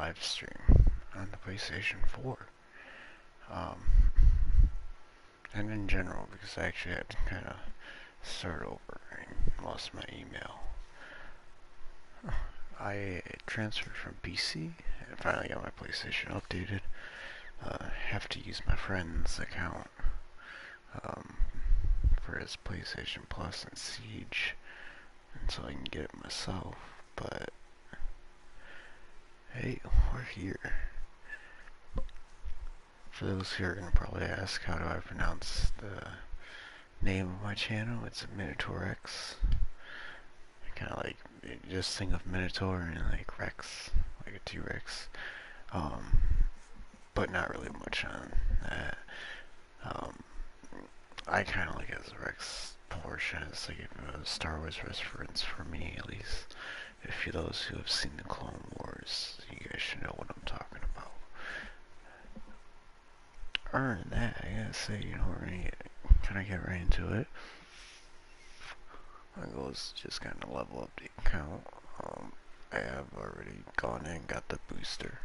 live stream on the PlayStation 4. Um, and in general, because I actually had to kind of start over and lost my email. I transferred from PC and finally got my PlayStation updated. Have to use my friend's account for his PlayStation Plus and Siege until I can get it myself. But hey, we're here. For those who are going to probably ask how do I pronounce the name of my channel, it's MinotaurX. Kind of like, just think of Minotaur and like Rex, like a T-Rex. But not really much on that. I kind of like it as a Rex portion. It's like a Star Wars reference for me, at least. If you those who have seen the Clone Wars, you guys should know what I'm talking about. Other than that, I gotta say, you know, we're gonna kind of get right into it. My goal is just kind of level up the account. I have already gone in and got the booster,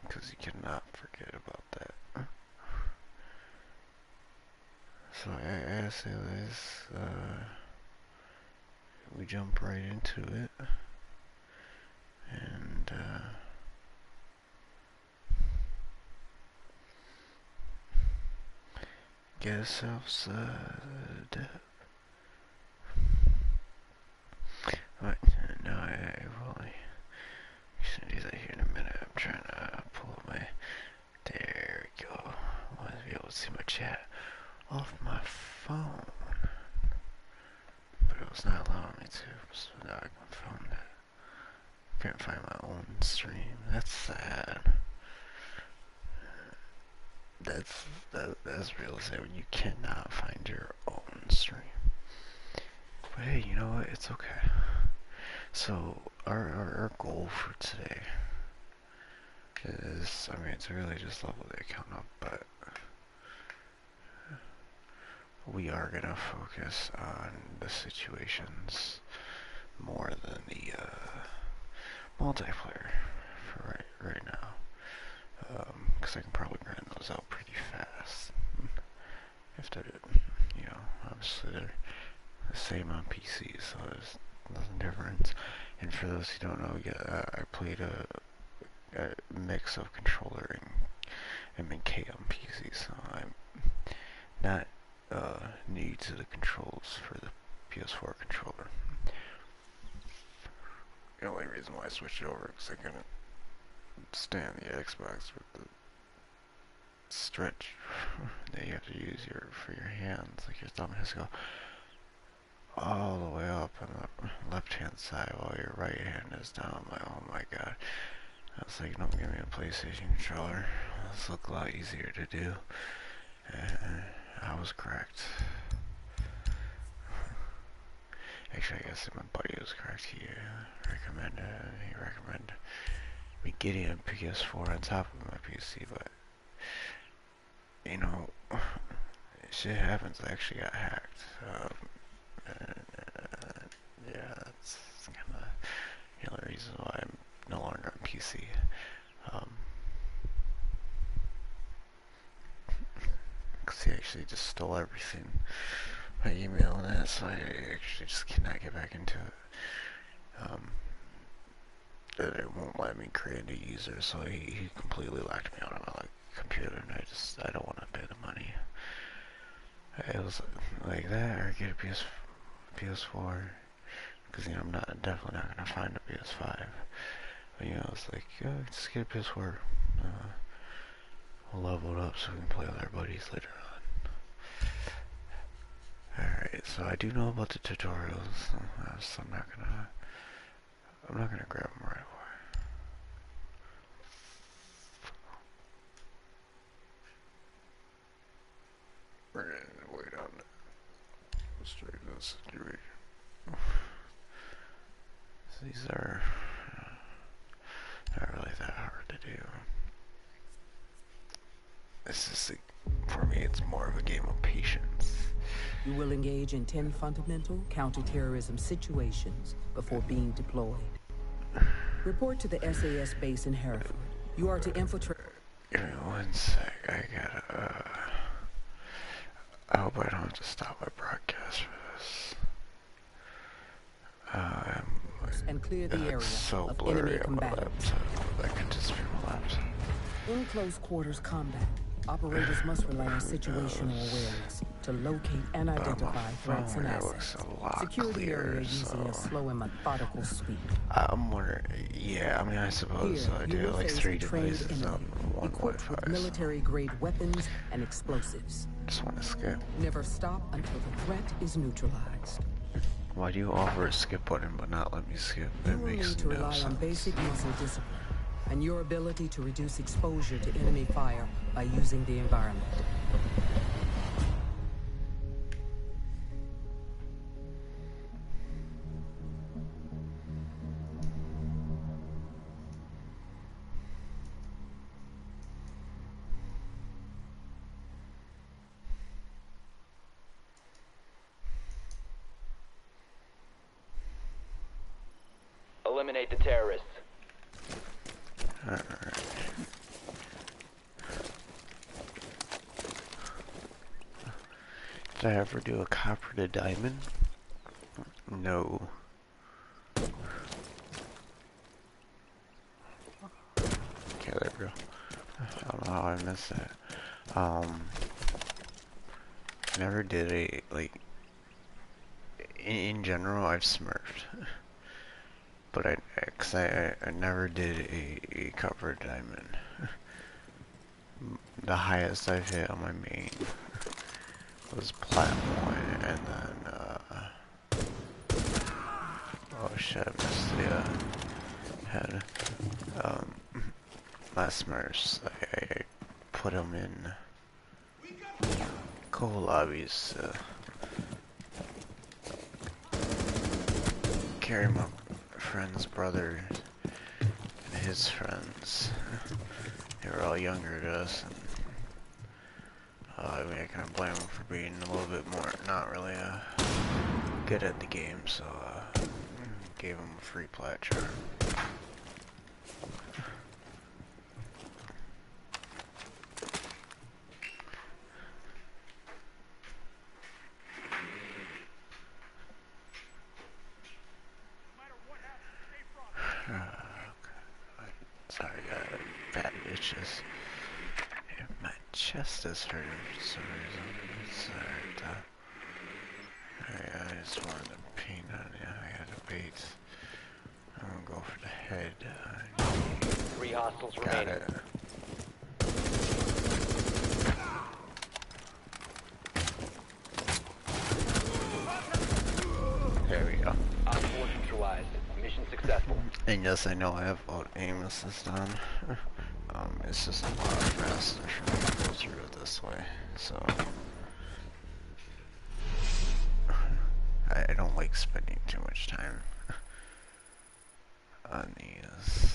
because you cannot forget about that. So I say this, we jump right into it, and get ourselves Right, no, I will should do that here in a minute. I'm trying to pull up my, there we go. I want to be able to see my chat off my phone, but it was not allowing me to, so now I can find that. Can't find my own stream. That's sad. That's real sad when you cannot find your own stream. But hey, you know what? It's okay. So our goal for today is, I mean, it's really just level the account up, but we are gonna focus on the situations more than the multiplayer for right now, because I can probably grind those out pretty fast. If they're, you know, obviously they're the same on PC, so there's nothing different. And for those who don't know, yeah, I played a mix of controller and MK on PC, so I'm not new to the controls for the PS4 controller. The only reason why I switched it over is I couldn't stand the Xbox with the stretch that you have to use for your hands. Like your thumb has to go all the way up on the left hand side while your right hand is down. I'm like, oh my god. I was like, don't give me a PlayStation controller. This look a lot easier to do. And I was correct. Actually, I guess my buddy was correct. He recommended me getting a PS4 on top of my PC, but you know, shit happens. I actually got hacked. Yeah, that's kind of the only reason why I'm no longer on PC. Because he actually just stole everything, my email and that, so I actually just cannot get back into it. It won't let me create a user, so he completely locked me out of my computer, and I don't want to pay the money. It was like that, or get a PS4, because you know I'm definitely not gonna find a PS5. But you know, it's like, just get a PS4. We'll level it up so we can play with our buddies later on. Alright, so I do know about the tutorials, so I'm not gonna grab them right away. We're gonna wait on it. Straight in the situation. So these are not really that hard to do. This is, for me, it's more of a game of patience. You will engage in 10 fundamental counterterrorism situations before being deployed. Report to the SAS base in Hereford. You are to infiltrate. Give me one sec. I gotta. I hope I don't have to stop my broadcast for this. And clear the area It's so of blurry enemy on my combatants. laptop. That could just be my laptop. In close quarters combat, operators must rely on situational awareness to locate and identify threats and It looks assets. a lot Secure the area clearer, using a so slow and methodical sweep. I'm wondering. Yeah, I mean, I suppose Here, I you do will like face 3 a trained devices on enemy, one equipped Wi-Fi. with military-grade weapons and explosives. Just want to skip. Never stop until the threat is neutralized. Why do you offer a skip button but not let me skip? You It will makes need to no rely sense. on basic muscle discipline and your ability to reduce exposure to enemy fire by using the environment. Eliminate the terrorists. Alright. Did I ever do a copper to diamond? No. Okay, there we go. I don't know how I missed that. I never did a, like, in general, I've smurfed. But I never did a cover diamond. The highest I've hit on my main was plat 1, and then, oh shit, I missed the, head. My smurfs, I put them in coal lobbies to carry my friend's brother and his friends. They were all younger to us, and I mean, I kind of blame them for being a little bit more, not really good at the game, so gave them a free plat charm. Sorry, bad itches. Yeah, my chest is hurting for some reason. It's I just wanted to paint on it. I had a bait. I'm gonna go for the head. 3 hostiles Got remaining. it. There we go. Op 4 neutralized. Mission successful. And yes, I know I have aim assist on. It's just a lot faster for me to go through it this way, so I don't like spending too much time on these.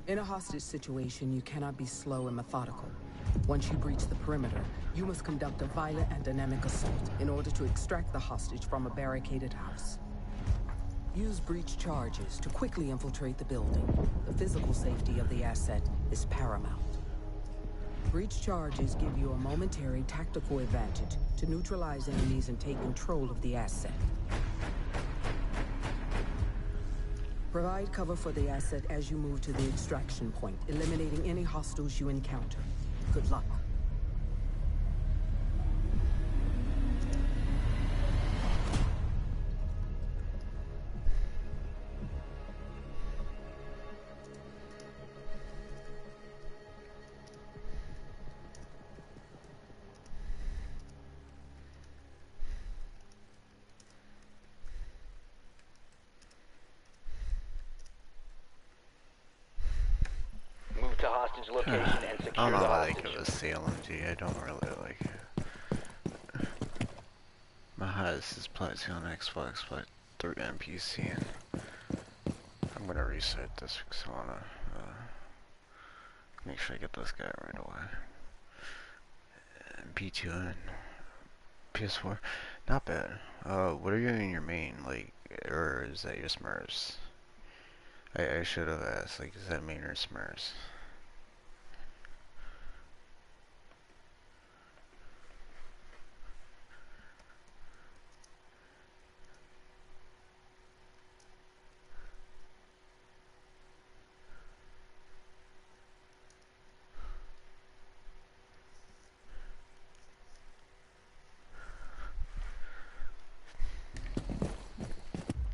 In a hostage situation, you cannot be slow and methodical. Once you breach the perimeter, you must conduct a violent and dynamic assault in order to extract the hostage from a barricaded house. Use breach charges to quickly infiltrate the building. The physical safety of the asset is paramount. Breach charges give you a momentary tactical advantage to neutralize enemies and take control of the asset. Provide cover for the asset as you move to the extraction point, eliminating any hostiles you encounter. Good luck. Move to hostage location and I secure don't the know why they hostage. give us the LMG. I don't really like it. My highest is Platinum on Xbox, but through NPC, and I'm gonna reset this because I wanna make sure I get this guy right away. And P2 and PS4, not bad. What are you in your main, like, or is that your Smurfs? I should have asked, like, is that main or Smurfs?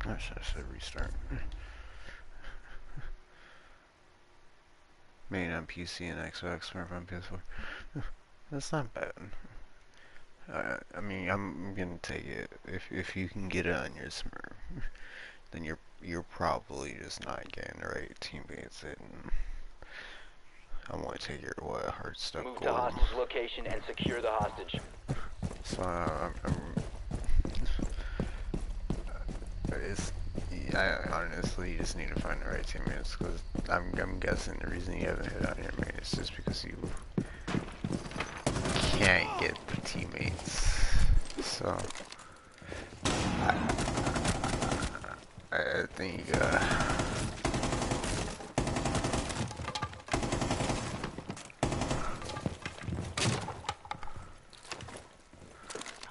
I should restart. Main on PC and Xbox, Smurf on PS4. That's not bad. I mean, I'm gonna take it. If you can get it on your Smurf, then you're probably just not getting the right teammates, and I'm gonna take your hard stuff Move to gold. hostage location and secure the hostage. So I honestly just need to find the right teammates, because I'm guessing the reason you haven't hit on your main is just because you can't get the teammates. So I think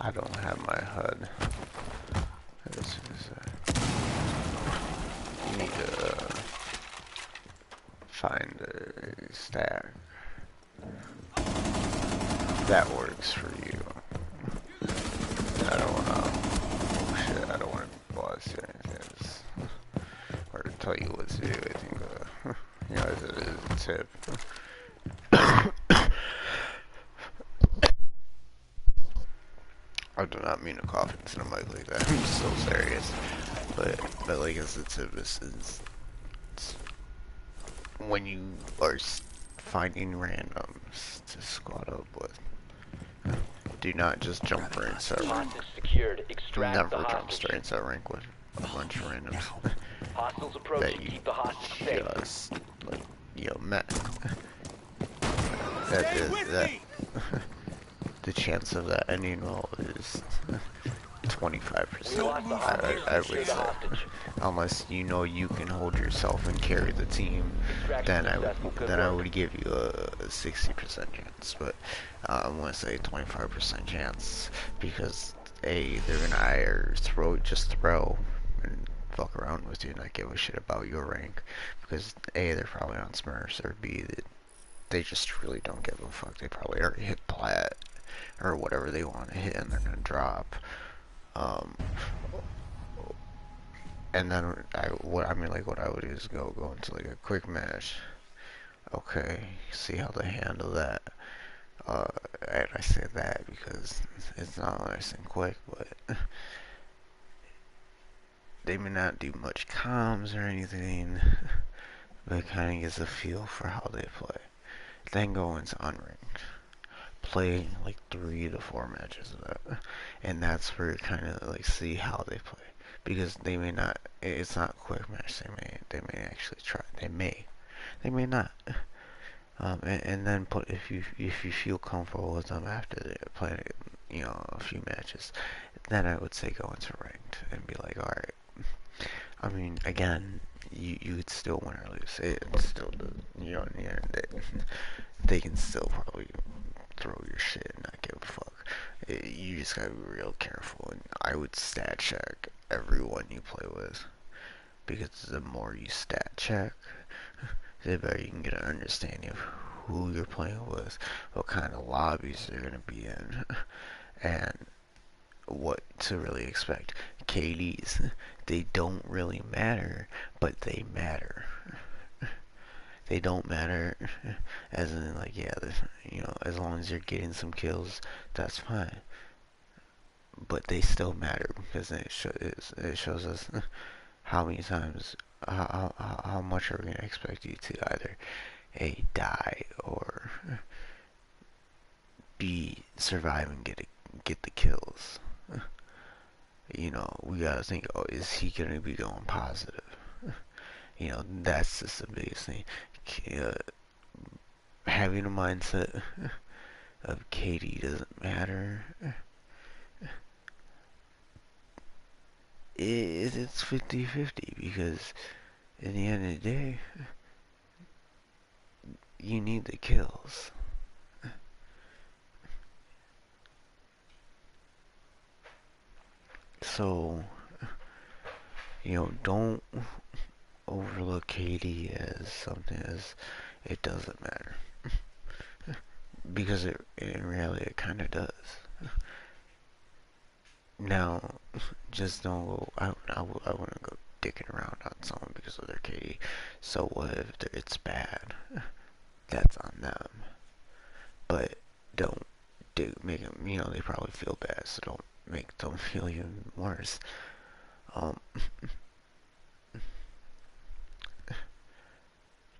I don't have my HUD. You need to find a stack that works for you. I don't wanna, oh shit, I don't wanna be boss or anything, or tell you what to do. I think, you know, as a tip. I do not mean to cough into the mic like that. I'm so serious. But like, as a tip, is when you are finding randoms to squad up with, do not just jump right into rank. Hostage secured. Extract Never the jump hostage. straight into rank with a bunch of randoms Hostiles that approaching. you Keep the hostage safe. just, like, met. That the chance of that ending well is 25%. I would say, unless you know you can hold yourself and carry the team, then I would give you a 60% chance. But I'm gonna say 25% chance, because A, they're gonna either throw and fuck around with you and not give a shit about your rank, because A, they're probably on Smurfs, or B, they just really don't give a fuck. They probably already hit plat or whatever they want to hit, and they're gonna drop. And then what I would do is go into like a quick match. Okay, see how they handle that. And I say that because it's not nice and quick, but they may not do much comms or anything, but it kind of gives a feel for how they play. Then go into unranked. Play like 3 to 4 matches of that, and that's where you kind of like see how they play, because they may not. It's not a quick match. They may actually try. They may not. And then if you feel comfortable with them after they play, you know, a few matches, then I would say go into ranked and be like, all right. I mean, again, you would still win or lose. It's still you know, in the end, they can still probably throw your shit and not give a fuck. You just gotta be real careful, and I would stat check everyone you play with, because the more you stat check, the better you can get an understanding of who you're playing with, what kind of lobbies they're gonna be in, and what to really expect. KDs, they don't really matter, but they matter. They don't matter, as in, like, yeah, you know, as long as you're getting some kills, that's fine. But they still matter, because it shows us how many times, how much are we gonna expect you to either A, die, or B, survive and get the kills. you know, we gotta think, oh, is he gonna be going positive? You know, that's just the biggest thing. Uh, Having a mindset of Katie doesn't matter. It's 50-50 because in the end of the day, you need the kills. So, you know, don't overlook Katie as something as it doesn't matter. Because in reality, it kind of does. Now, just don't go, I wouldn't go dicking around on someone because of their Katie. So what if it's bad? That's on them. But don't make them, you know, they probably feel bad, so don't make them feel even worse. Um,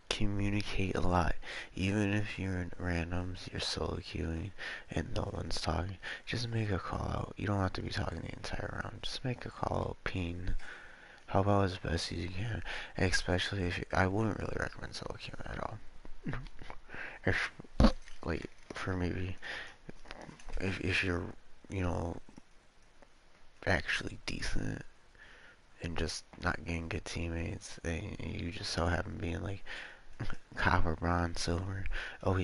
Communicate a lot. Even if you're in randoms, you're solo queuing, and no one's talking, just make a call out. You don't have to be talking the entire round. Just make a call out, ping, help out as best as you can. Especially if I wouldn't really recommend solo queuing at all. If, like, for maybe, if you're, you know, actually decent and just not getting good teammates, and you just so happen being like copper, bronze, silver. Oh,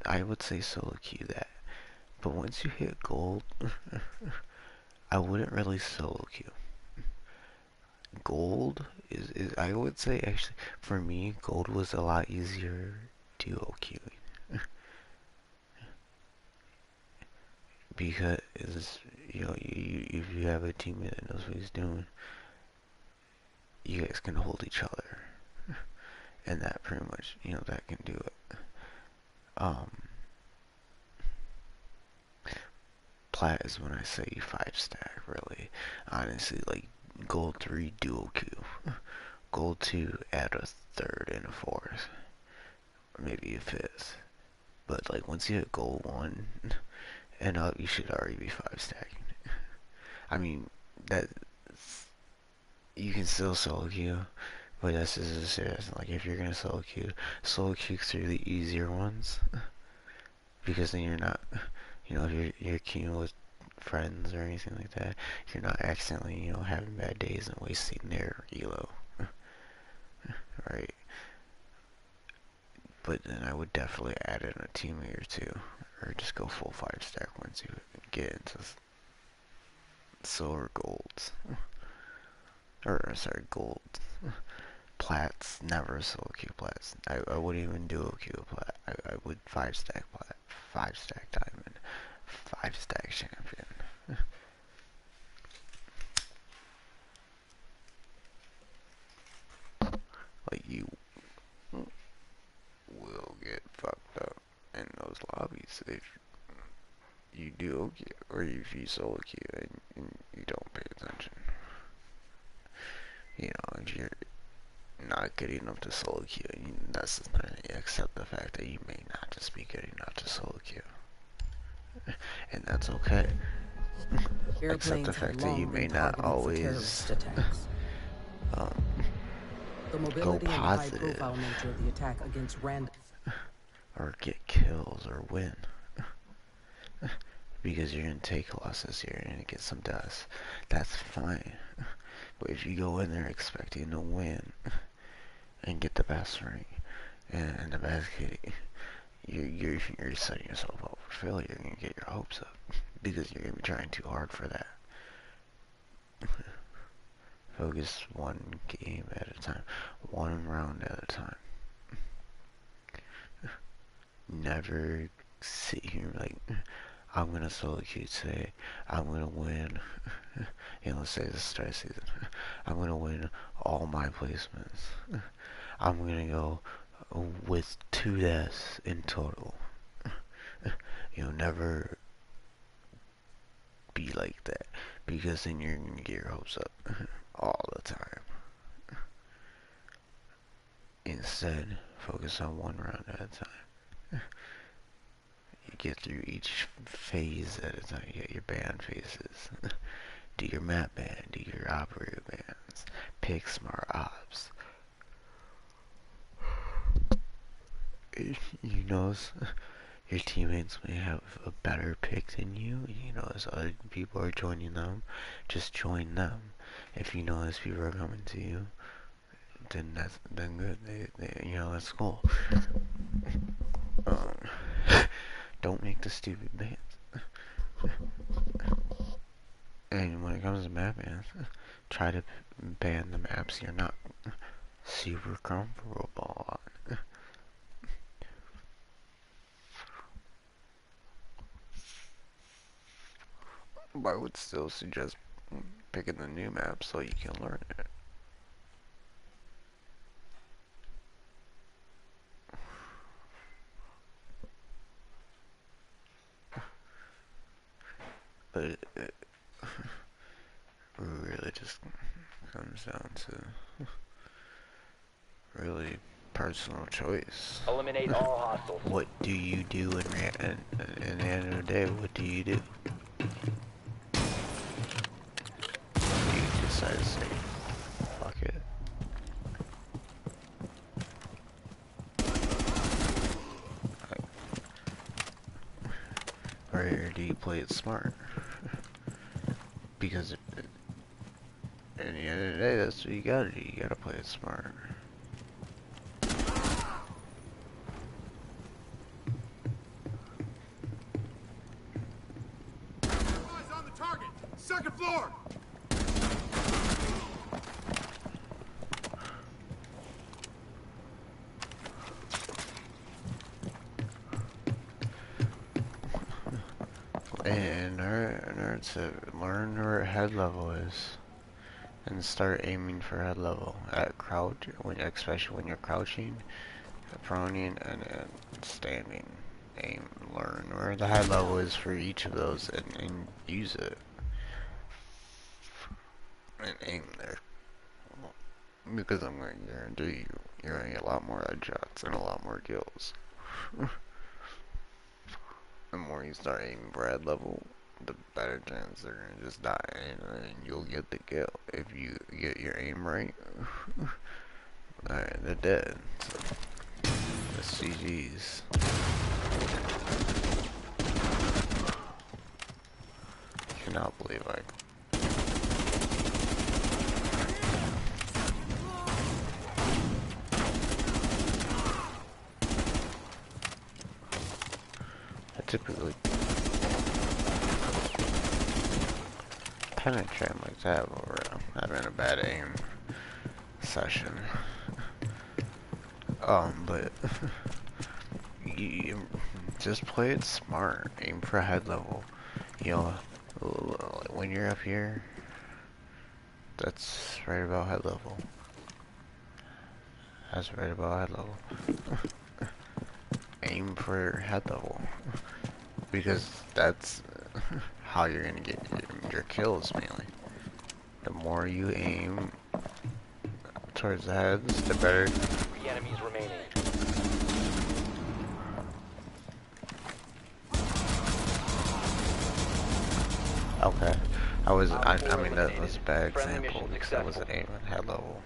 I would say solo queue that. But once you hit gold, I wouldn't really solo queue. Gold is I would say actually for me gold was a lot easier duo queuing because you know if you have a teammate that knows what he's doing, you guys can hold each other, and that pretty much you know that can do it. Um, Plat is when I say 5 stack really. Honestly, like gold 3 duo queue, gold 2 add a third and a fourth, or maybe a fifth. But like once you hit gold 1 and up, you should already be 5 stacking. I mean that you can still solo queue, but that's just a serious. Like if you're gonna solo queue through the easier ones, because then you're not, you know, if you're queuing with friends or anything like that, you're not accidentally, you know, having bad days and wasting their elo, right? But then I would definitely add in a teammate or two, or just go full 5 stack once you get into silver golds, or sorry, gold. Plats, never solo queue plats. I wouldn't even do a queue plat. I would 5 stack plat, 5 stack diamond, 5 stack champion. Like you will get fucked up in those lobbies if you do queue or if you solo queue and you don't pay attention. You know, if you're not good enough to solo queue, that's the thing. Accept the fact that you may not just be good enough to solo queue, and that's okay. Accept the Airplanes have fact that you long may been not targeted for always terrorist attacks. um, The go mobility and the high-profile positive nature of the attack against random... or get kills or win because you're gonna take losses here and gonna get some dust. That's fine. But if you go in there expecting to win and get the best ring and the best kitty, you're setting yourself up for failure. You're gonna get your hopes up because you're gonna be trying too hard for that. Focus one game at a time, one round at a time. Never sit here like I'm gonna solo queue today. I'm gonna win. And let's say this start of season. I'm gonna win all my placements. I'm gonna go with 2 deaths in total. You'll never be like that because then you're gonna get your hopes up all the time. Instead, focus on one round at a time. You get through each phase at a time. You get your band phases. Do your map ban, do your operator bans, pick smart ops. You notice your teammates may have a better pick than you. You notice other people are joining them. Just join them. If you notice people are coming to you, then that's been good. That's cool. Um, don't make the stupid bans. And when it comes to map bans, try to ban the maps you're not super comfortable on. But I would still suggest picking the new map so you can learn it. But it really just comes down to really personal choice. Eliminate all hostiles. What do you do in the end of the day? What do you do? You decide to say, fuck it. Or do you play it smart? Because at the end of the day, that's what you gotta do. You gotta play it smart. Eyes on the target! Second floor! In order to learn where head level is, and start aiming for head level at crouch, especially when you're crouching, proning, and standing. Aim, learn where the head level is for each of those, and use it, and aim there. Because I'm going to guarantee you're going to get a lot more headshots and a lot more kills. The more you start aiming for head level, the better chance they're going to just die, and you'll get the kill. If you get your aim right, alright, they're dead. So, that's GG's. I cannot believe I... typically penetrate like that over having a bad aim session. But you just play it smart. Aim for head level. You know, when you're up here, that's right about head level. That's right about head level. Aim for head level. Because that's how you're gonna get your kills mainly. The more you aim towards the heads, the better. 3 enemies remaining. Okay. I mean that was a bad example because I wasn't aiming head level.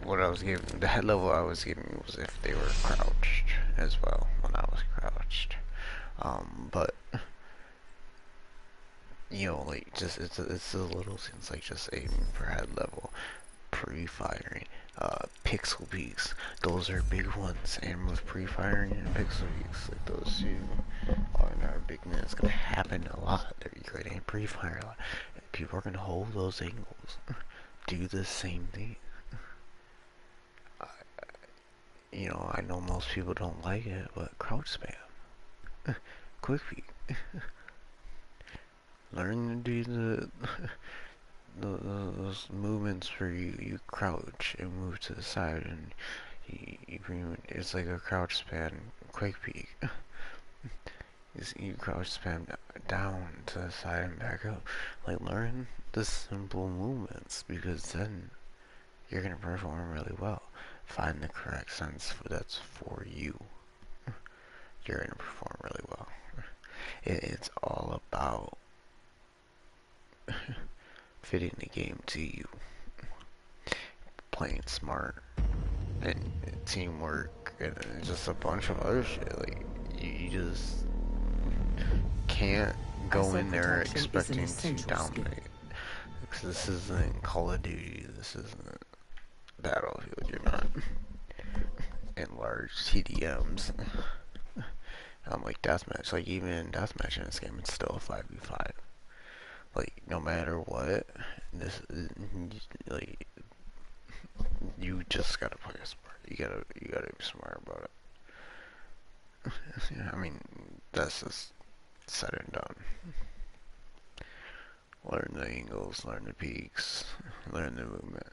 What I was giving, the head level I was giving was if they were crouched as well, when I was crouched. But, you know, like, just, it's the little things, like, just aiming for head level, pre-firing, pixel peaks, those are big ones, and with pre-firing and pixel peaks, like, those two are big men. It's gonna happen a lot. You're gonna pre-fire a lot. People are gonna hold those angles. Do the same thing. You know, I know most people don't like it, but crouch spam. Quick peek. Learn to do those movements where you crouch and move to the side, and it's like a crouch spam quick peek. You crouch spam down to the side and back up. Like, learn the simple movements, because then you're gonna perform really well. Find the correct sense that's for you. you're gonna perform really well. It's all about fitting the game to you, playing smart, and teamwork, and just a bunch of other shit. Like you just can't go in there expecting to dominate. Because this isn't Call of Duty. This isn't Battlefield. You're not in large TDMs. Like deathmatch. Like even in deathmatch in this game, it's still a 5v5. Like no matter what, this like you just gotta play smart. You gotta be smart about it. Yeah, I mean that's just said and done. Learn the angles, learn the peaks, learn the movement,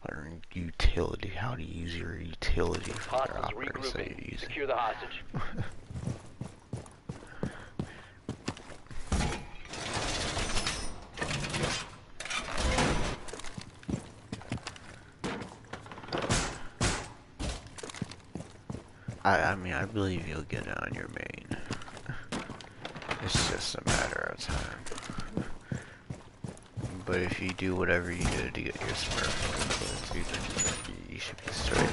learn utility, how to use your utility for your operators that you're using. Secure the hostage. I mean, I believe you'll get it on your main. It's just a matter of time. But if you do whatever you did to get your smurf, you should be straight.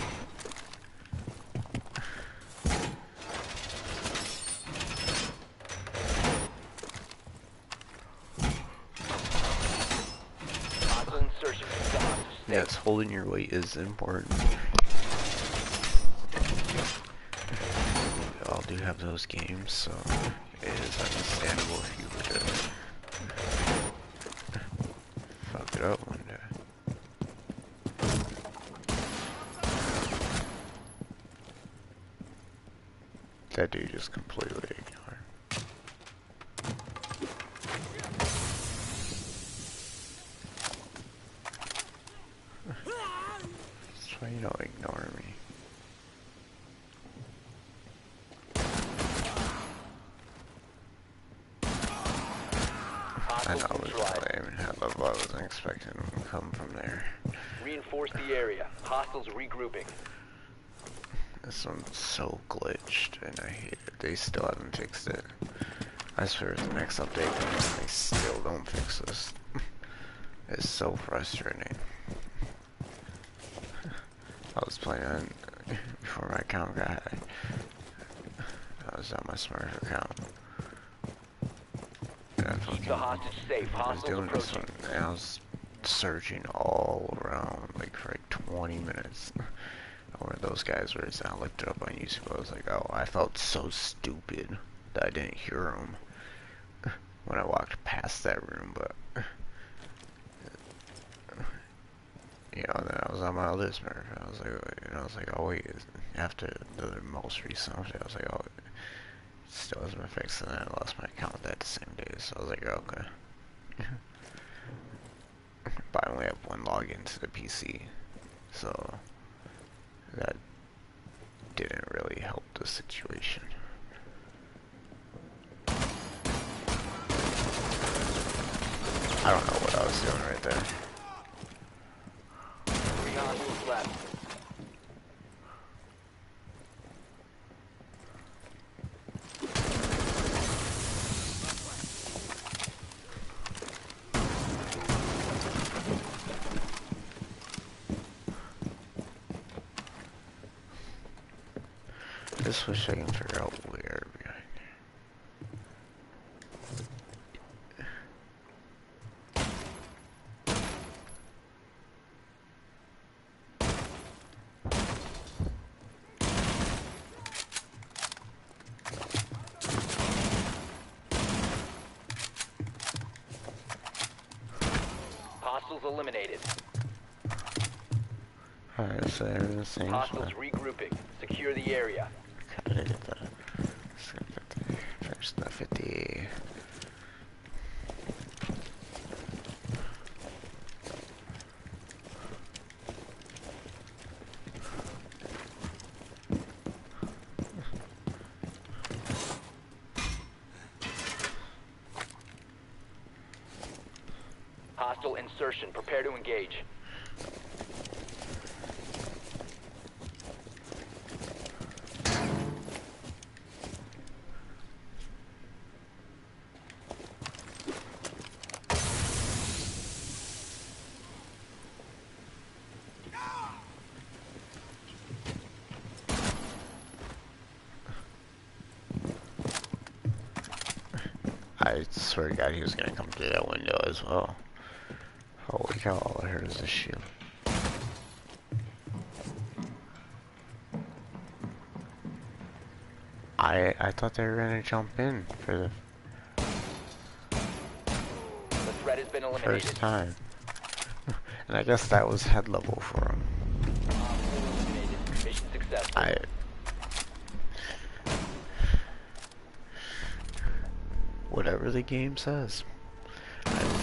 Yes, holding your weight is important. We all do have those games, so it is understandable if you were to fuck it up one day. That dude just completely ignored. That's why you don't ignore me. I know it was lame and had level. I wasn't expecting them to come from there. Reinforce the area. Hostiles regrouping. This one's so glitched and I hate it. They still haven't fixed it. I swear the next update comes and they still don't fix this. It's so frustrating. I was playing on, before my account got hacked. I was on my smart account. Keep the hostage safe. I was doing this one, and I was searching all around, like, for like 20 minutes. One of those guys where it's, I looked it up on YouTube, I was like, oh, I felt so stupid that I didn't hear him when I walked past that room, but, you know, then I was on my other smurf, and I was like, oh wait, after the most recent update, I was like, oh, it still hasn't been fixed, and then I lost my account that same day, so I was like, okay. But I only have one login to the PC, so that didn't really help the situation. I don't know what I was doing right there. 3 hostiles left. Just wish I can figure out where behind Hostiles eliminated. Alright, so they're the same. Hostiles regrouping. Secure the area. How did I get that? Let's get 50. Finish the 50. Hostile insertion. Prepare to engage. I swear to God, he was gonna come through that window as well. Holy cow, all I heard is a shield. I thought they were gonna jump in for the threat has been eliminated. first time. And I guess that was head level for him. Mission successful. Whatever the game says, I will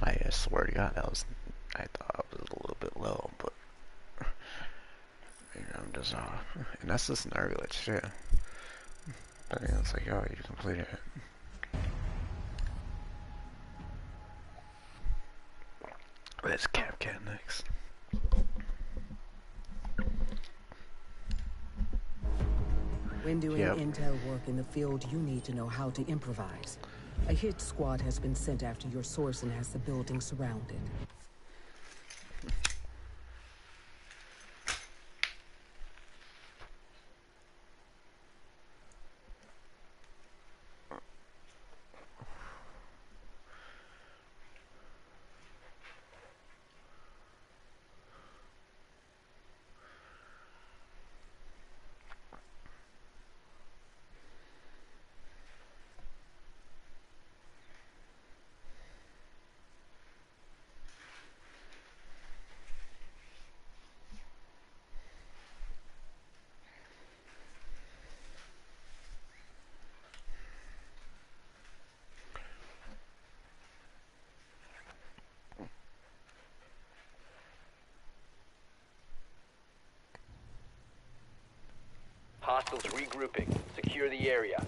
take it. I swear to God, I thought I was a little bit low, but maybe I'm just off. And that's just an glitch too. But then it's like, oh, you completed it. Let's Capcat next. When doing intel work in the field, you need to know how to improvise. A hit squad has been sent after your source and has the building surrounded. Hostiles regrouping. Secure the area.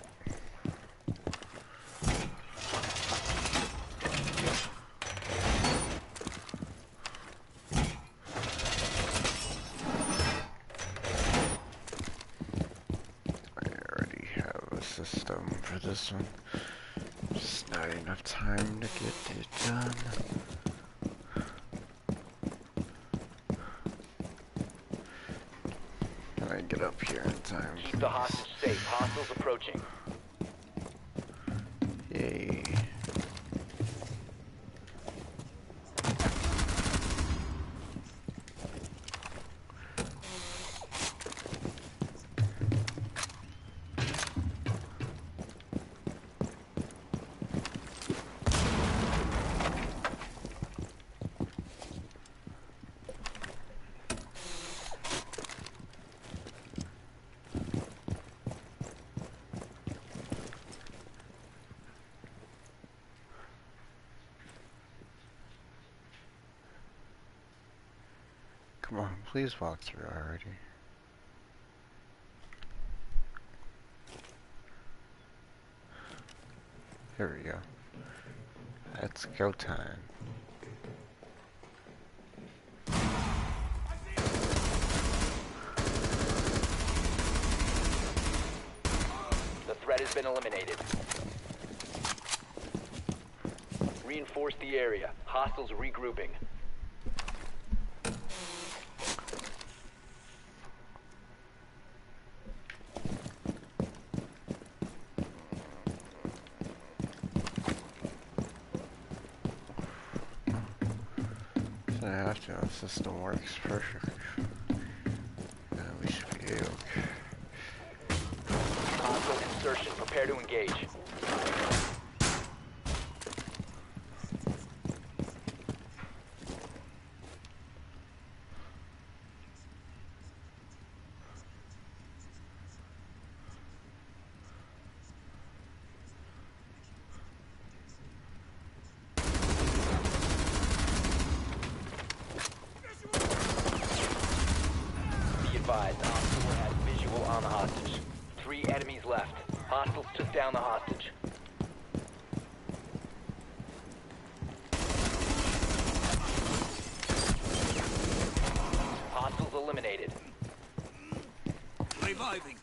I already have a system for this one. Just not enough time to get it done. Can I get up here in time? Keep the hostage safe. Hostiles approaching. Yay. Come on, please walk through already. Here we go. Let's go time. The threat has been eliminated. Reinforce the area. Hostiles regrouping. I have to. The system works perfectly. We should be okay. Hostile insertion. Prepare to engage. Advised, Hostile has visual on the hostage. 3 enemies left. Hostiles took down the hostage. Hostiles eliminated. Reviving.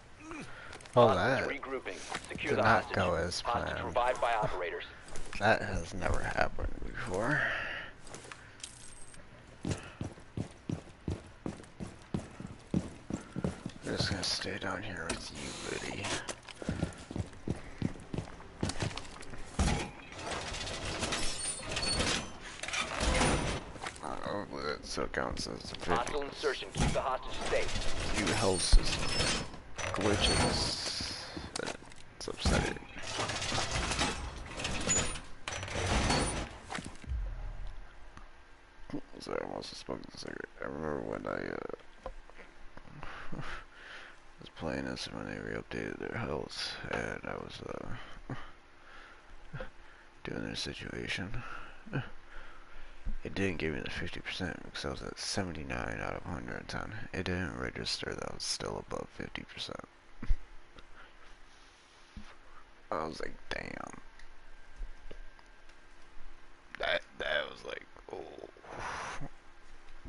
Well, Hostiles that regrouping. Secure did the not hostage. go as Hostage planned. revived by operators. That has never happened before. This just gonna stay down here with you, buddy. Hopefully that still counts as a 50. Hostile insertion. Keep the hostage safe. New health system glitches. It's upsetting. Sorry, I almost spoke the cigarette. I remember when I was playing this when they re-updated their health, and I was doing their situation. It didn't give me the 50% because I was at 79 out of 110. It didn't register that I was still above 50%. I was like, damn. That was like, oh.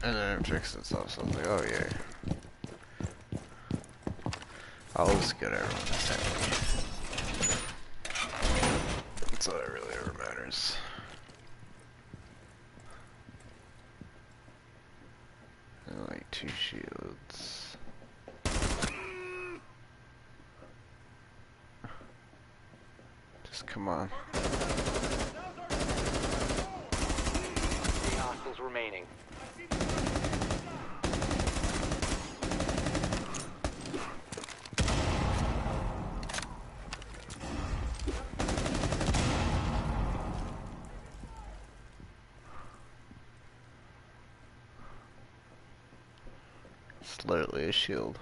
And then it fixed itself, so I was like, oh yeah. I'll just get everyone to send me. That's all that really ever matters. And like 2 shields. Just come on. 3 hostiles remaining. It's literally a shield.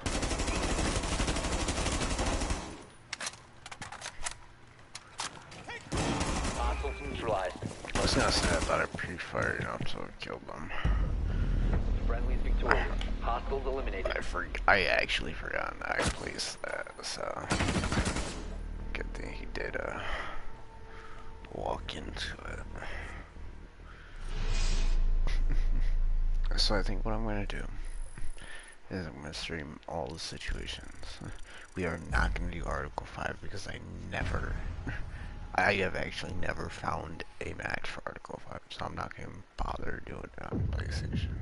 Hostiles neutralized. I was gonna say I thought I pre-fired enough so I killed them. Friendly's victorious. Hostiles eliminated. I actually forgot I placed that, so good thing he did walk into it. So I think what I'm gonna do is I'm gonna stream all the situations. We are not gonna do Article 5 because I have actually never found a match for Article 5, so I'm not gonna bother doing it on PlayStation.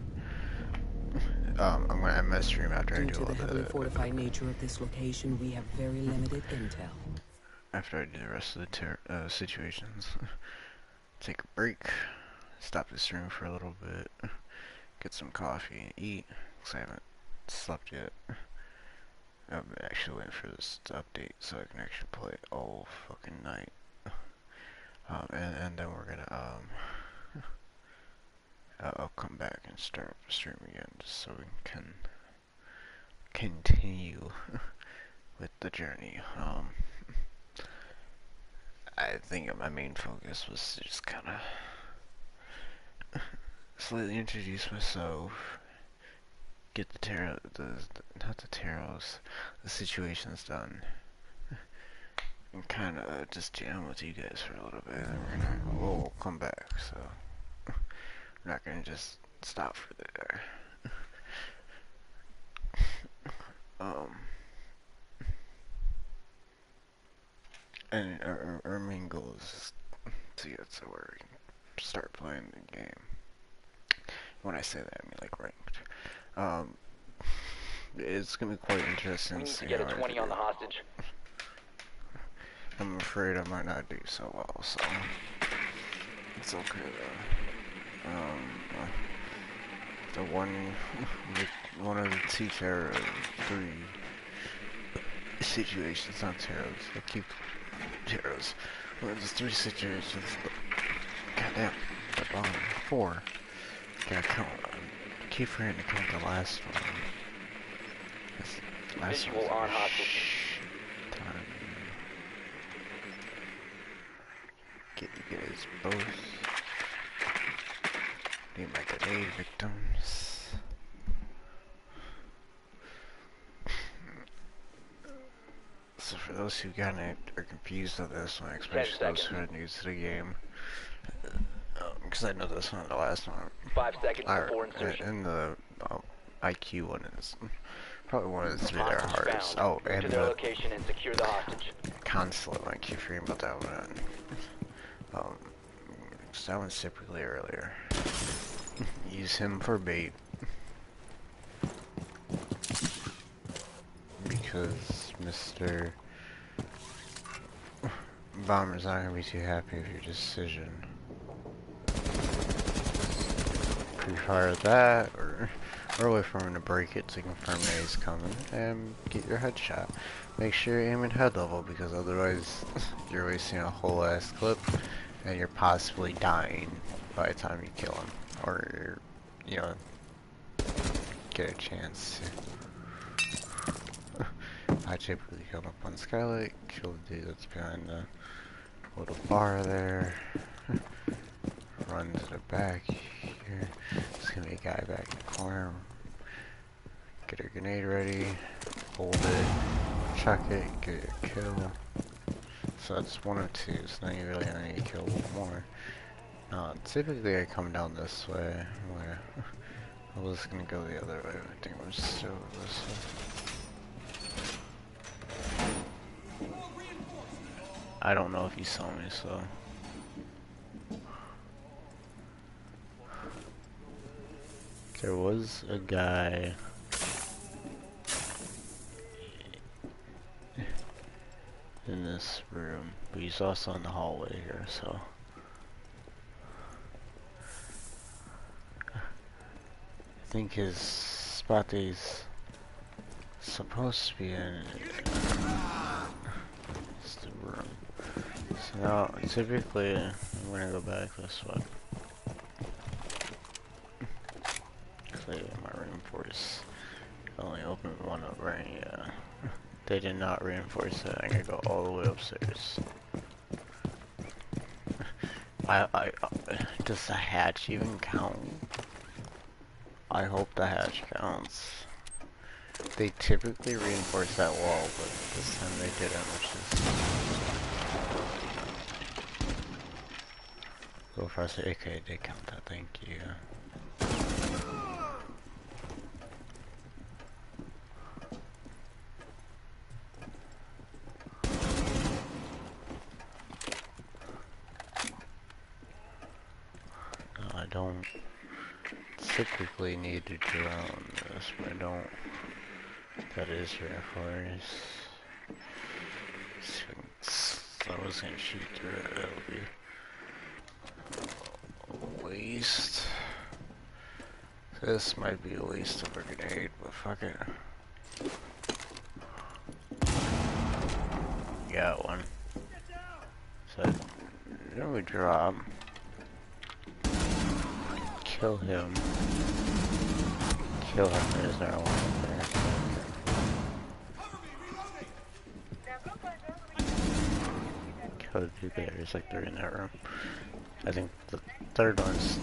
I'm gonna stream after I Due do to all the heavily fortified nature of this location, we have very limited intel. after I do the rest of the situations. Take a break, stop the stream for a little bit, get some coffee and eat, because I haven't slept yet. I'm actually waiting for this to update so I can actually play all fucking night. And then we're gonna, I'll come back and start up the stream again just so we can continue with the journey. I think my main focus was to just kind of slightly introduce myself, get the situations done, and kind of just jam with you guys for a little bit, and we'll come back, so we're not gonna just stop for there. And our main goal is to get to where we can start playing the game. When I say that, I mean like ranked. It's gonna be quite interesting We to need see to get how a I 20 do. on the hostage. I'm afraid I might not do so well, so it's okay though. The one of the 2 terror, 3 situations, not terrors. I keep terrors. One of the 3 situations. Goddamn, the bottom 4. Gotta count. Keep forgetting to count the last one. The last Visual one's on like a hostage. time. Get you guys both. Need my grenade victims. So for those who kinda are confused on this one, especially those who are new to the game, because I know this one, the last one, 5 seconds before insertion. and the IQ one is probably one of the 3 that are Hostage hardest. found. Oh, Move and to their the location and secure the hostage. consulate one. I keep forgetting about that one. So that one's typically earlier. Use him for bait. because Mr. Bomber's not gonna be too happy with your decision. Pre-fire that, or wait for him to break it to confirm that he's coming, and get your headshot. Make sure you're aiming head level, because otherwise you're wasting a whole ass clip, and you're possibly dying by the time you kill him, or you know, get a chance to. I typically come up on Skylight, kill the dude that's behind the little bar there, run to the back here. There's gonna be a guy back in the corner. Get a grenade ready, hold it, chuck it, get a kill. So that's 1 or 2, so now you really only need to kill one more. Typically I come down this way, where I was gonna go the other way, I think we're still this way. I don't know if he saw me, so. There was a guy in this room, but he's also in the hallway here, so. I think his spot that he's supposed to be in is the room. So now, typically, I'm gonna go back this way. Clearly, my reinforce only opened one up, right? Yeah. They did not reinforce it. I'm gonna go all the way upstairs. Does the hatch even count? I hope the hatch counts. They typically reinforce that wall, but this time they didn't, which is so frustrating. Okay, they count that. Thank you. No, I don't typically need to drone this, but I don't. That is reinforced. So I was gonna shoot through it, that would be a waste. This might be a waste of a grenade, but fuck it. Got one. So, then we drop. Kill him. Kill him, there's no one there. Kill the dude there, there's like 3 in that room. I think the third one's...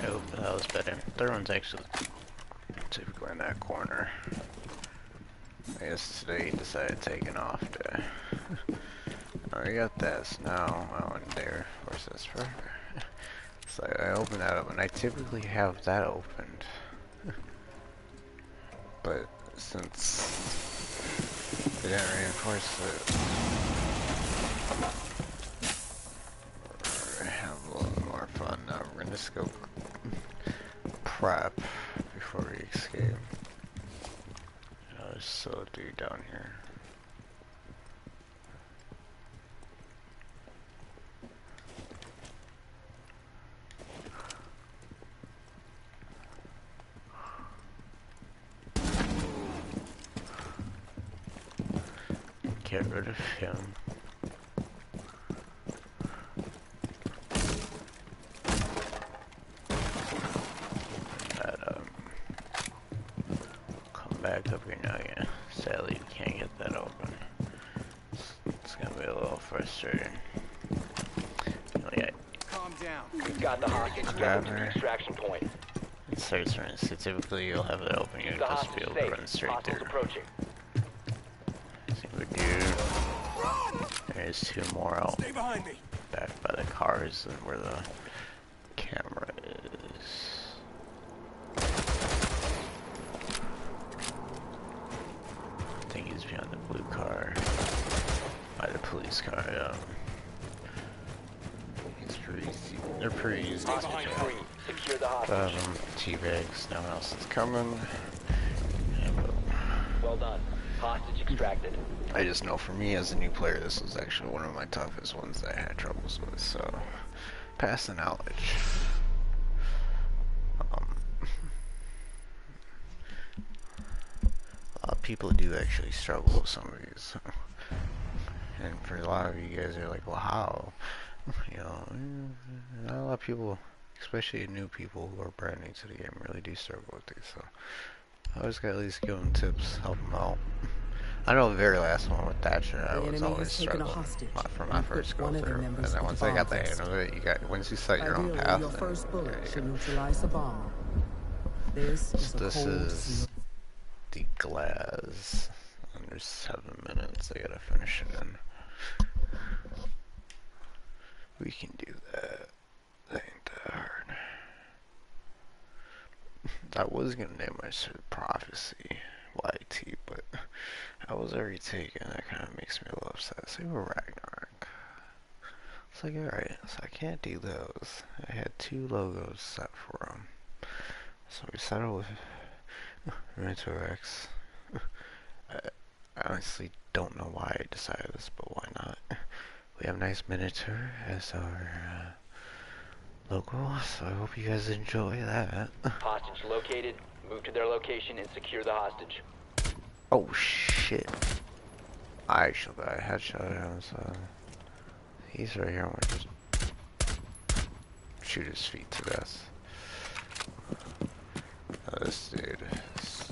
Oh, that was better. Third one's actually typically in that corner. I guess today he decided taking off to... Oh, we got this now. I went there. Of course, that's forever. So I open that up, and I typically have that opened. But since they didn't reinforce it, we're gonna have a little more fun now. We're gonna just go prep before we escape. There's still a dude down here. Get rid of him. That, come back up here now, yeah. Sadly, you can't get that open. It's gonna be a little frustrating. Oh, yeah. Calm down. We've got the hostage. Get to the extraction point. It starts running, so typically you'll have it open, you'll The just be hostage able to safe. run straight Hostiles through. approaching. See what we do. There's 2 more out Stay behind me. back by the cars and where the camera is. I think he's behind the blue car. By the police car, yeah. He's pretty easy. They're pretty easy to Hostage get. free. Secure the hostage. Teabags, no one else is coming. And boom. Well done. Hostage extracted. I just know for me as a new player, this was actually one of my toughest ones that I had troubles with, so pass the knowledge. A lot of people do actually struggle with some of these, and for a lot of you guys are like, well, how? You know, not a lot of people, especially new people who are brand new to the game, really do struggle with these, so I always gotta at least give them tips, help them out. I know the very last one with Thatcher, I The was enemy always has taken a struggling hostage for my and first equipped go one of their through, and members then with once a I got bomb the hang vest. of it, you got, once you set your own Ideally, path, your then first bullet there you should go. neutralize the bomber. This is So a this cold is seal. the glass. Under 7 minutes, I gotta finish it in. We can do that. That ain't that hard. I was gonna name my shit Prophecy YT, but I was already taken. That kind of makes me a little upset. Same with Ragnarok. It's like, alright, so I can't do those. I had 2 logos set for them. So we settled with MinotaurX. I honestly don't know why I decided this, but why not? We have nice Minotaur as our logo, so I hope you guys enjoy that. Hostage located. Move to their location and secure the hostage. Oh shit. I actually got a headshot at him, so he's right here. I'm gonna just shoot his feet to death. This dude is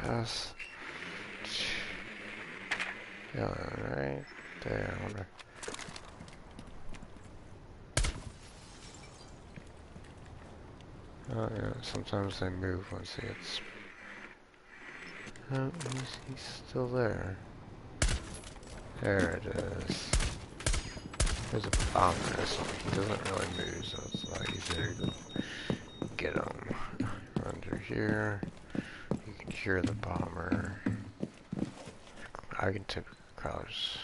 just chilling right there. I wonder. Oh yeah, sometimes they move once he gets. Oh, he's still there. There it is. There's a bomb there, so he doesn't really move, so it's a lot easier to get him. Under here, you can hear the bomber. I can typically crouch.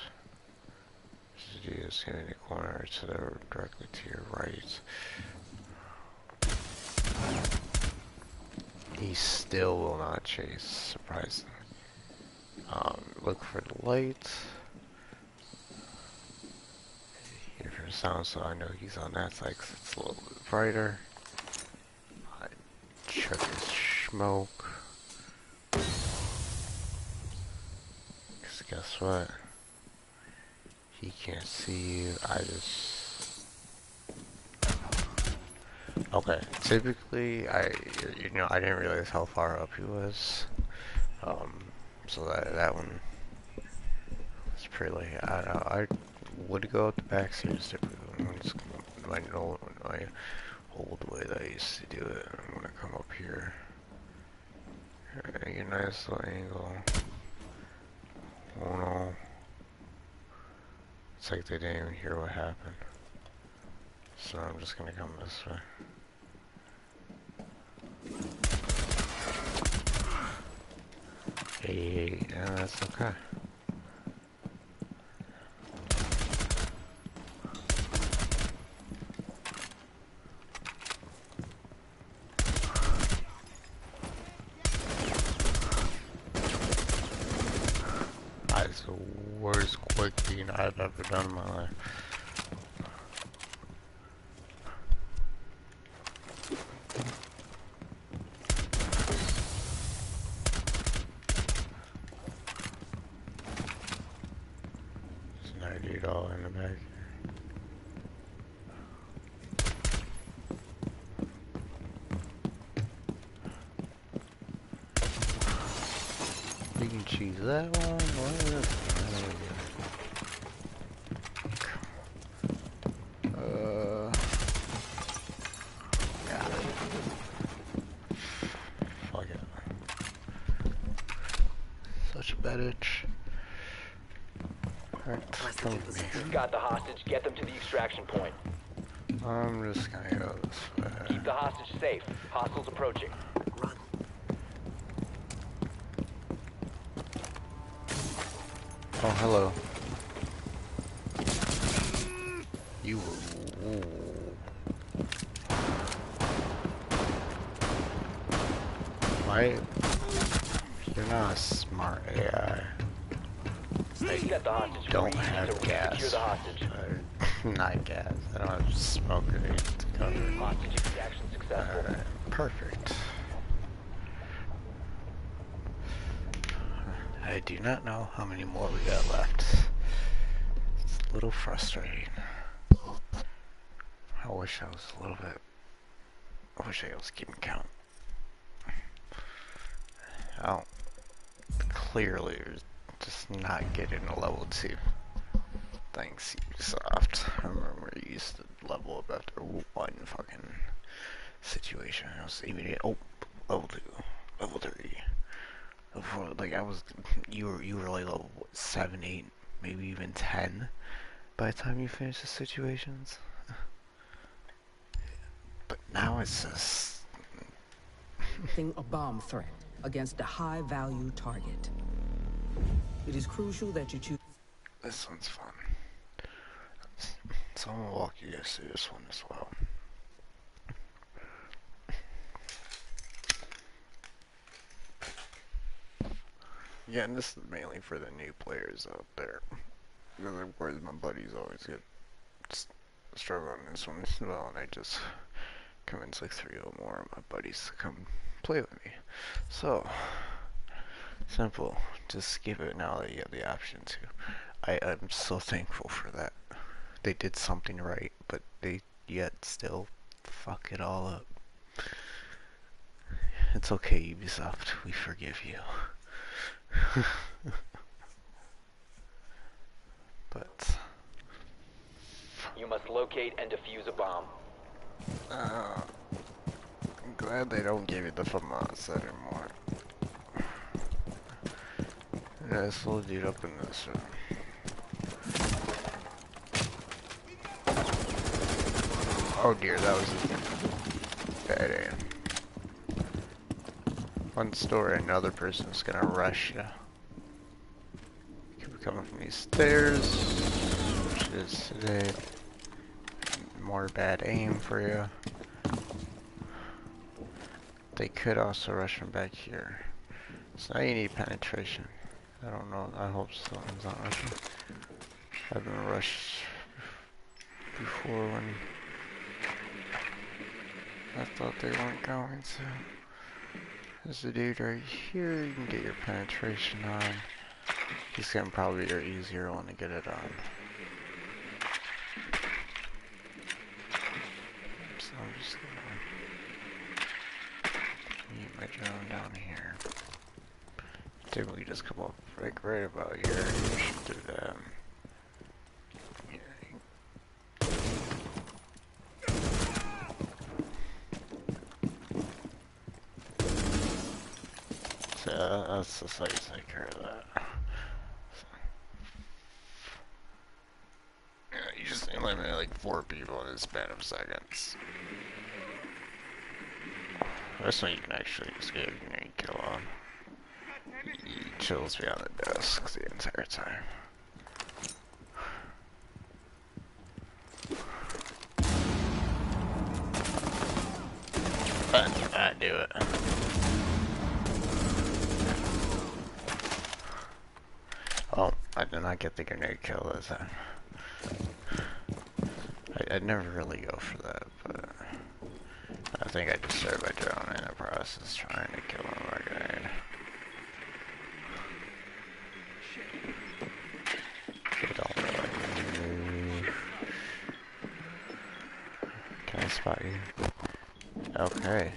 Just do this in the corner to the directly to your right. He still will not chase, surprisingly. Look for the light. Hear for sound, so I know he's on that side because it's a little bit brighter. I check his smoke. Because guess what? He can't see you. I just... Okay, typically, I didn't realize how far up he was. So that one was pretty late. I would go out the back stairs typically. It's my old way that I used to do it. I'm gonna come up here. Get a nice little angle. Oh no. It's like they didn't even hear what happened. So I'm just gonna come this way. Hey, yeah, that's okay. That's the worst quick bean I've ever done in my life. There's an $98 in the back here. You can choose that one or this one. Got it. Fuck it. Such a bad itch. Alright, come with me. You've got the hostage. Get them to the extraction point. I'm just gonna go this way. Keep the hostage safe. Hostiles approaching. Oh, hello. You ooh. Why? You're not a smart AI. They set the hostage free. Don't You need have to gas. secure the hostage. Not gas. I don't have smoke grenades to cover. Hostage extraction successful. Alright, perfect. I do not know how many more we got left. It's a little frustrating. I wish I was a little bit... I wish I was keeping count. Oh. Clearly, just not getting a level 2. Thanks, Ubisoft. I remember you used to level up after one fucking situation. I was even oh, level 2, level 3. Before, like I was, you were like level what, 7, 8, maybe even 10 by the time you finish the situations. But now it's just A bomb threat against a high-value target. It is crucial that you choose. this one's fun. So I'm gonna walk you guys through this one as well. Yeah, and this is mainly for the new players out there. Where my buddies always get struggle on this one as well, and I just convince like 3 or more of my buddies to come play with me. So, simple. Just skip it now that you have the option to. I'm so thankful for that. They did something right, but they yet still fuck it all up. It's okay, Ubisoft. We forgive you. But You must locate and defuse a bomb. I'm glad they don't give you the FAMAS anymore. Yeah, this little dude up in this room. Oh dear, that was a bad aim. One story, another person's gonna rush you. Could be coming from these stairs, which is today. More bad aim for you. They could also rush from back here. So now you need penetration. I don't know, I hope someone's not rushing. I've been rushed before when I thought they weren't going to. There's a dude right here, you can get your penetration on. He's getting probably your easier one to get it on. So I'm just gonna mute my drone down here. Typically just come up like right about here. You should do that. So that's the how you take care of that. So, yeah, you just eliminate like 4 people in a span of seconds. This one you can actually just get a kill on. He chills behind the desk the entire time. I do it. Oh, I did not get the grenade kill this time. I'd never really go for that, but I think I destroyed my drone in the process trying to kill him with a grenade. They don't really move. Can I spot you? Okay.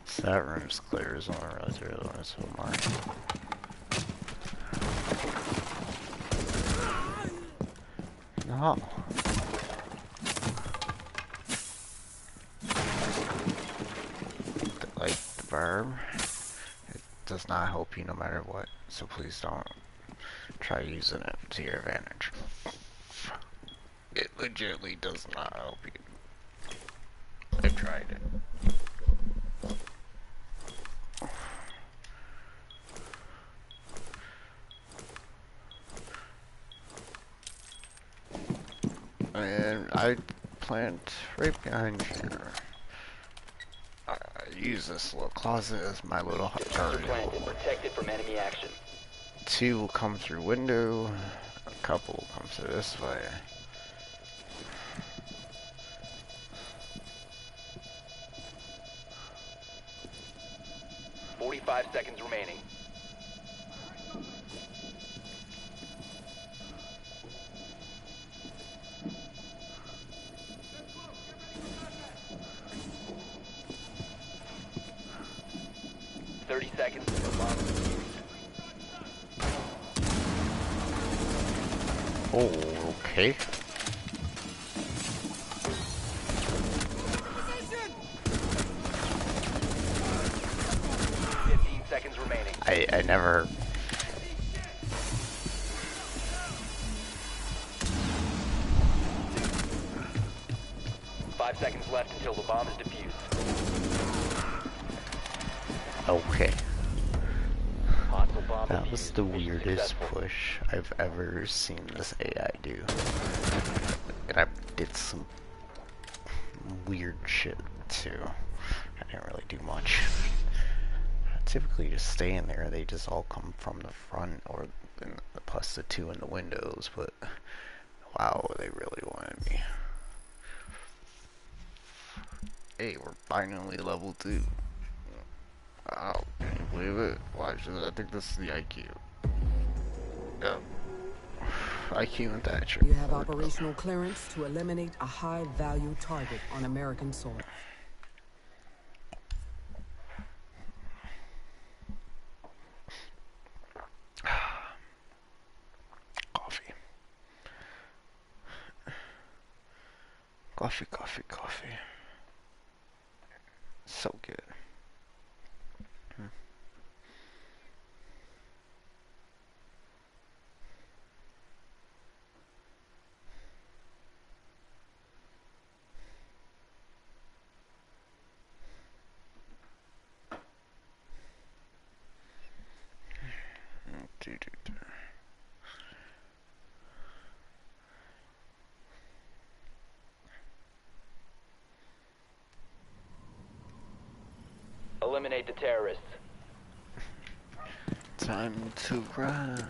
So that room's clear as only really the other one is so marked. No. Like the verb, it does not help you no matter what, so please don't try using it to your advantage. It legitimately does not help you. I've tried it. And I plant right behind you. I use this little closet as my little Diffuser guard. planted, protected from enemy action. 2 will come through window. A couple will come through this way. Five seconds remaining. Seconds to the bomb defused. Oh, okay. Seconds remaining. I never. Five seconds left until the bomb is defused. Okay. Hostile bomb That was defused. the Mission weirdest successful. push I've ever seen this AI do. And I did some weird shit too. I didn't really do much. Typically just stay in there, they just all come from the front or plus the 2 in the windows, but wow, they really wanted me. Hey, we're finally level 2. Wow, can you believe it? Why should I think this is the IQ? Yep. IQ and Thatcher. You have operational clearance to eliminate a high-value target on American soil. Coffee. Coffee, coffee, coffee. So good. Eliminate the terrorists. Time to run.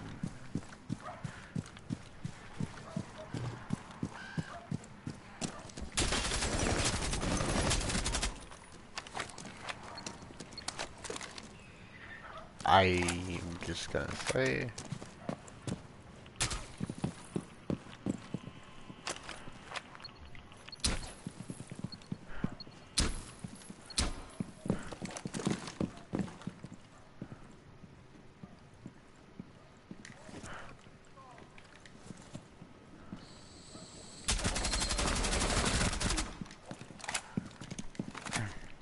I'm just gonna say.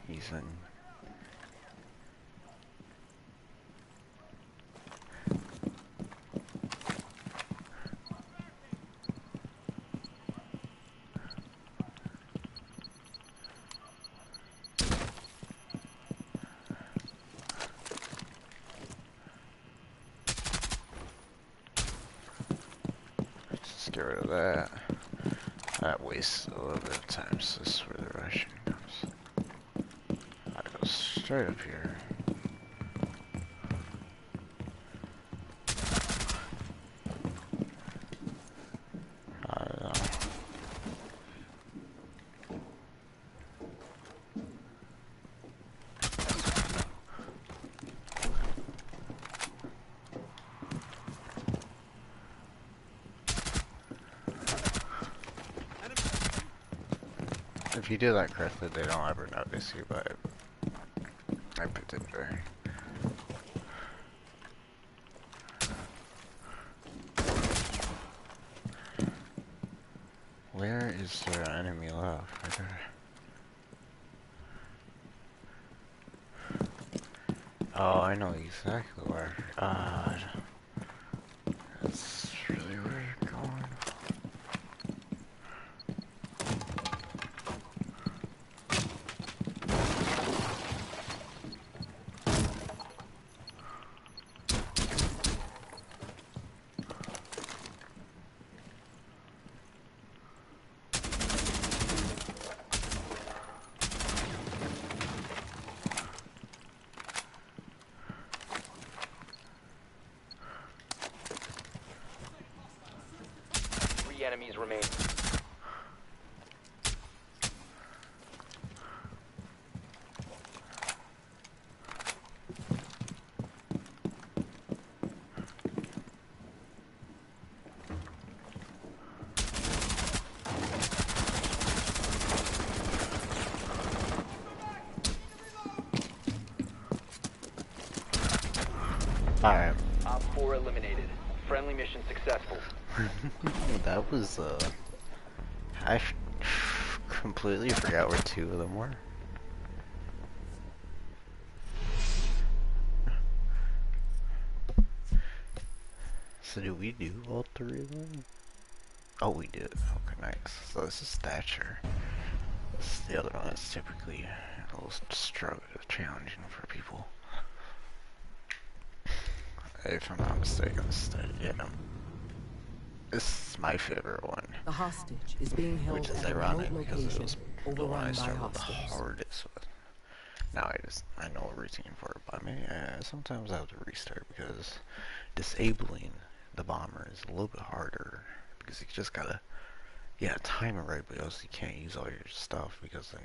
He's in. Let's get rid of that. That wastes a little bit of time, so this is where the Russian comes. I go straight up here. I don't know. If you do that correctly, they don't ever notice you, but I picked it there. Where is their enemy left? Right there. Oh, I know exactly where. God. That's really where you're going. remaining. Alright. Op 4 eliminated. Friendly mission successful. That was, I completely forgot where two of them were. So did we do all three of them? Oh, we did. Okay, nice. So this is Thatcher. This is the other one that's typically a little challenging for people. If I'm not mistaken, yeah. This is my favorite one. The hostage is being held Which is at a ironic remote because it location was the one overrun I by struggled the hostiles. hardest with. Now I know a routine for it, but I mean, sometimes I have to restart because disabling the bomber is a little bit harder because you just gotta, time it right, but also you can't use all your stuff because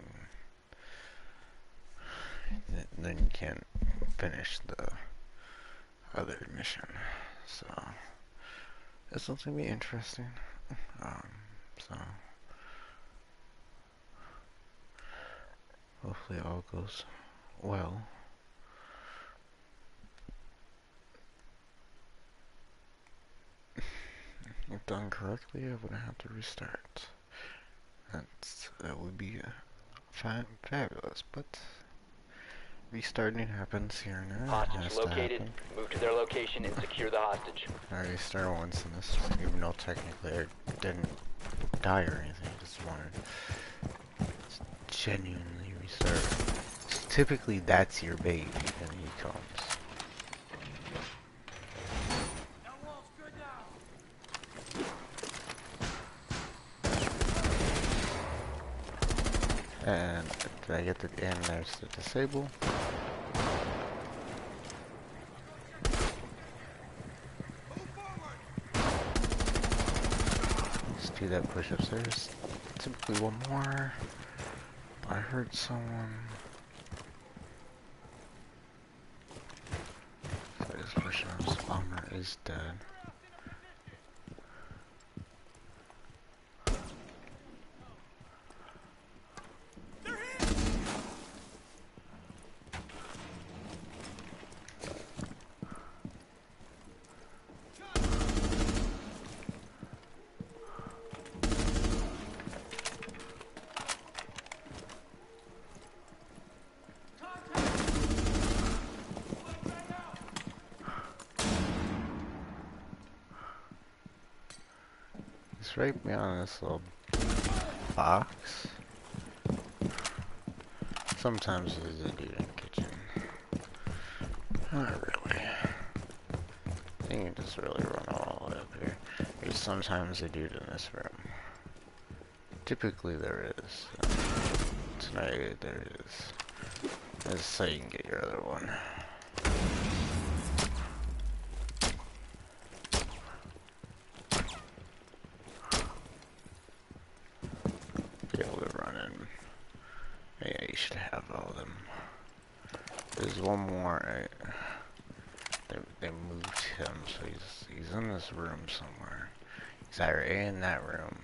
then you can't finish the other mission. So it's going to be interesting. So hopefully all goes well. If done correctly, I wouldn't have to restart. That would be fabulous, but restarting happens here and there. Hostage Has to located. happen. Move to their location and secure the hostage. I already started once in this, even though technically I didn't die or anything. I just wanted to genuinely restart. So typically, that's your baby, and he comes. And did I get the and there's the disable. Let's do that push upstairs. Typically one more. I heard someone. So I just push on this bomber is dead. It's right beyond this little box. Sometimes there's a dude in the kitchen. Not really. I think you just really run all the way up here. There's sometimes a dude in this room. Typically there is. Tonight there is. That's so you can get your other one. Be able to run in. Yeah, you should have all of them. There's one more. They moved him, so he's in this room somewhere. He's either in that room.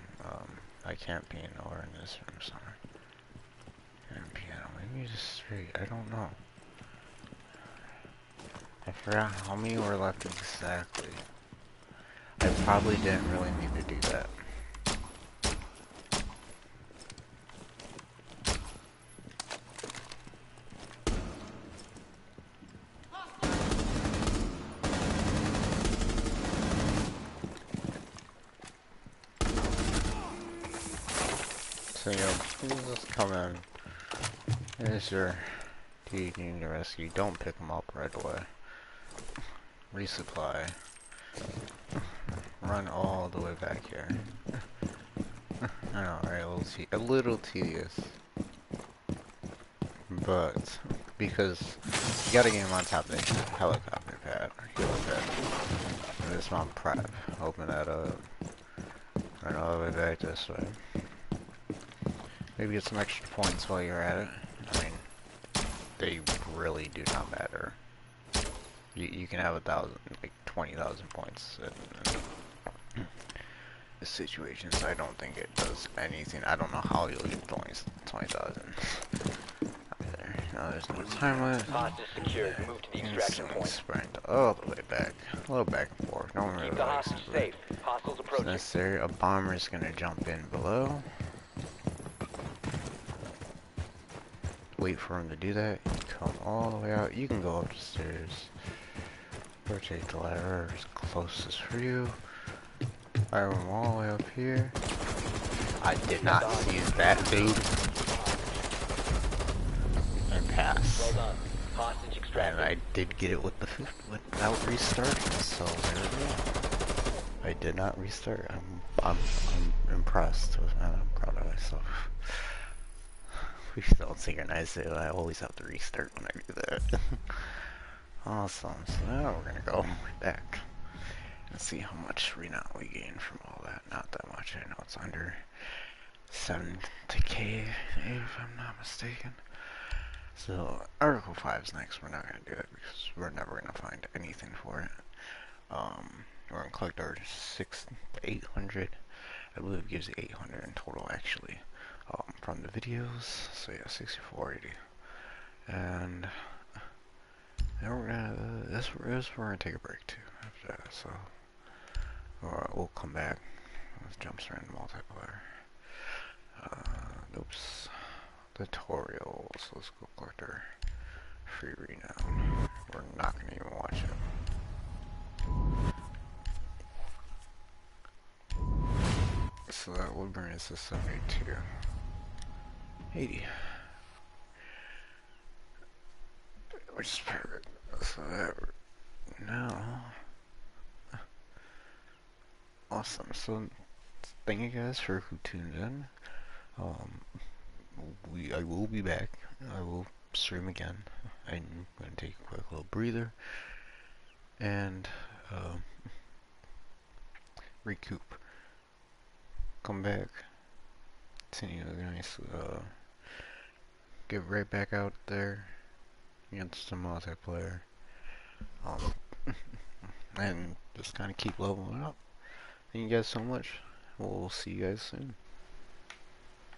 I can't be nowhere in this room somewhere. And piano, maybe just straight. I don't know. I forgot how many were left exactly. I probably didn't really need to do that. So, please just come in. Here's your dude you need to rescue. Don't pick him up right away. Resupply. Run all the way back here. I know, right? A little tedious. But, because you gotta get him on top of the helicopter pad. Helipad. And this one prep. Open that up. Run all the way back this way. Maybe get some extra points while you're at it. I mean, they really do not matter. You can have 1,000, like 20,000 points in the situations. I don't think it does anything. I don't know how you'll get 20,000. Either. No, there's no time limit. Hostage secured. Move to the extraction Instantly point. sprint all the way back. A little back and forth. Don't really Keep the like hostage it, safe. Hostiles it's approaching. necessary. A bomber is gonna jump in below. Wait for him to do that. Come all the way out. You can go up the stairs. Rotate the ladder as closest for you. Fire him all the way up here. I did not see that dude. And pass. Well done. Hostage And extracted. I did get it with the without restarting. So there we go. I did not restart. I'm impressed. I'm proud of myself. We don't synchronize it. I always have to restart when I do that. Awesome. So now we're gonna go back and see how much renown we gain from all that. Not that much. I know it's under 70k if I'm not mistaken. So Article 5 is next. We're not gonna do it because we're never gonna find anything for it. We're gonna collect our 800. I believe it gives you 800 in total actually. From the videos. So yeah, 6480. And now we're gonna this we're gonna take a break too after that. So we'll come back. Let's jump straight into multiplayer. Oops. Tutorials. Let's go collect our free renown. We're not gonna even watch it. So that will bring us to 72. 80. Which is perfect. So that now. Awesome. So thank you guys for who tuned in. I will be back. I will stream again. I'm gonna take a quick little breather and recoup. Come back. Continue the nice. Get right back out there against some multiplayer. And just kind of keep leveling up. Thank you guys so much. We'll see you guys soon.